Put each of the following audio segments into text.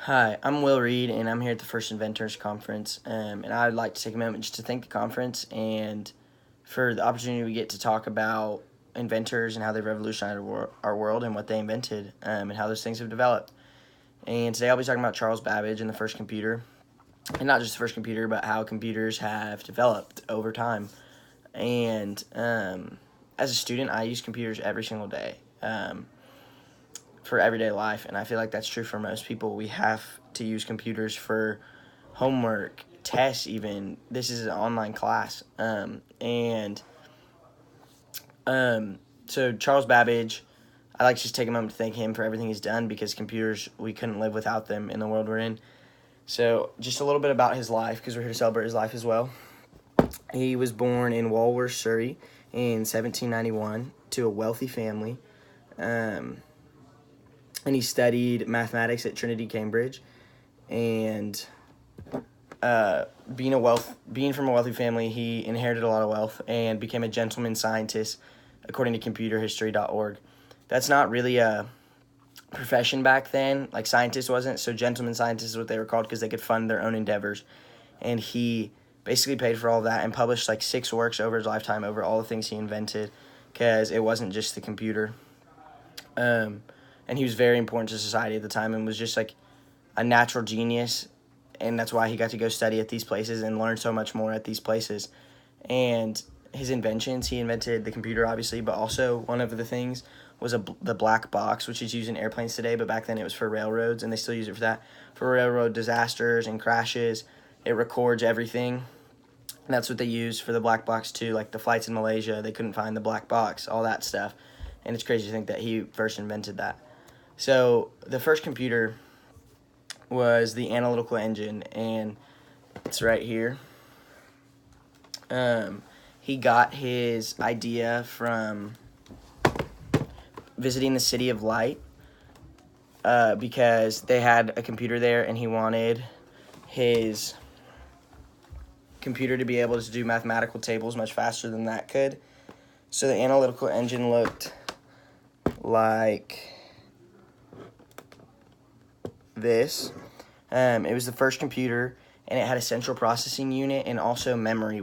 Hi, I'm Will Reed, and I'm here at the First Inventors Conference. And I'd like to take a moment just to thank the conference and for the opportunity we get to talk about inventors and how they revolutionized our world and what they invented and how those things have developed. And today I'll be talking about Charles Babbage and the first computer, and not just the first computer, but how computers have developed over time. And as a student, I use computers every single day. For everyday life, and I feel like that's true for most people. We have to use computers for homework, tests, even. This is an online class. So Charles Babbage, I'd like to just take a moment to thank him for everything he's done because computers, we couldn't live without them in the world we're in. So just a little bit about his life because we're here to celebrate his life as well. He was born in Walworth, Surrey in 1791 to a wealthy family. And he studied mathematics at Trinity, Cambridge, and being from a wealthy family, he inherited a lot of wealth and became a gentleman scientist, according to ComputerHistory.org. That's not really a profession back then, like scientist wasn't. So gentleman scientists is what they were called because they could fund their own endeavors, and he basically paid for all of that and published like 6 works over his lifetime over all the things he invented, because it wasn't just the computer. And he was very important to society at the time and was just like a natural genius, and that's why he got to go study at these places and learn so much more at these places. And his inventions, he invented the computer, obviously, but also one of the things was the black box, which is used in airplanes today, but back then it was for railroads, and they still use it for that. For railroad disasters and crashes, it records everything. And that's what they use for the black box too, like the flights in Malaysia, they couldn't find the black box, all that stuff. And it's crazy to think that he first invented that. So the first computer was the analytical engine, and it's right here. He got his idea from visiting the City of Light because they had a computer there, and he wanted his computer to be able to do mathematical tables much faster than that could. So the analytical engine looked like this. It was the first computer, and it had a central processing unit and also memory,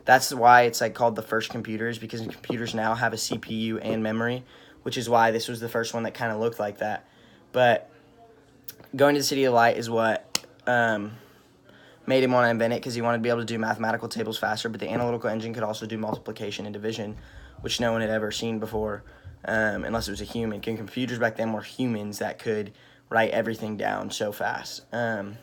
that's why it's like called the first computers, because computers now have a CPU and memory, which is why this was the first one that kind of looked like that. But going to the City of Light is what made him want to invent it, because he wanted to be able to do mathematical tables faster, but the analytical engine could also do multiplication and division, which no one had ever seen before, unless it was a human. And computers back then were humans that could write everything down so fast. In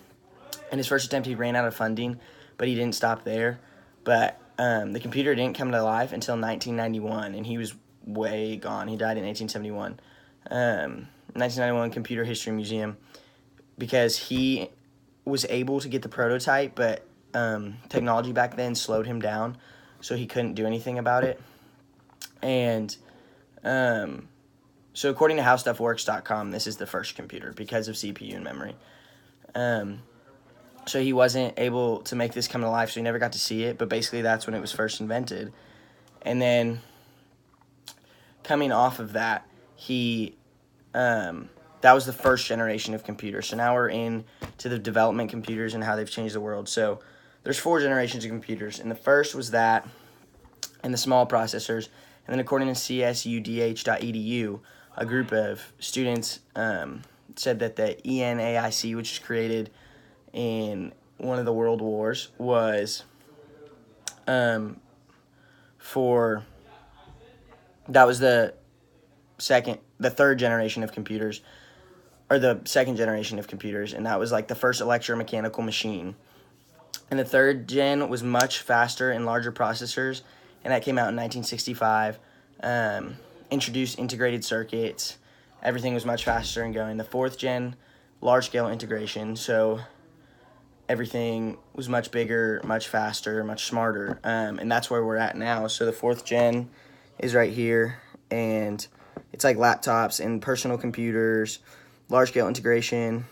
his first attempt, he ran out of funding, but he didn't stop there. But the computer didn't come to life until 1991, and he was way gone. He died in 1871. 1991 Computer History Museum, because he was able to get the prototype, but technology back then slowed him down, so he couldn't do anything about it. And so according to HowStuffWorks.com, this is the first computer because of CPU and memory. So he wasn't able to make this come to life, so he never got to see it, but basically that's when it was first invented. And then coming off of that, that was the first generation of computers. So now we're in to the development computers and how they've changed the world. So there's 4 generations of computers, and the first was that, and the small processors. And then according to csudh.edu, a group of students said that the ENAIC, which was created in one of the world wars, was that was the third generation of computers, or the second generation of computers, and that was like the first electromechanical machine. And the third gen was much faster and larger processors, and that came out in 1965. Introduced integrated circuits. Everything was much faster and going. The fourth gen, large-scale integration, so everything was much bigger, much faster, much smarter, and that's where we're at now. So the fourth gen is right here, and it's like laptops and personal computers, large-scale integration.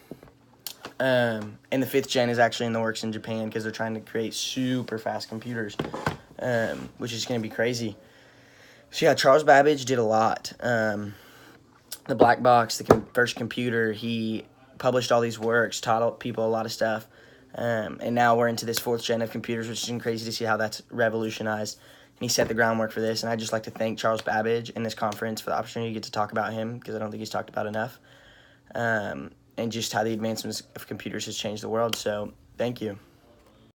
And the fifth gen is actually in the works in Japan because they're trying to create super fast computers, which is going to be crazy. So yeah, Charles Babbage did a lot. The black box, the first computer, he published all these works, taught people a lot of stuff. And now we're into this 4th gen of computers, which is crazy to see how that's revolutionized. And he set the groundwork for this. And I'd just like to thank Charles Babbage in this conference for the opportunity to get to talk about him, because I don't think he's talked about enough. And just how the advancements of computers has changed the world. So thank you.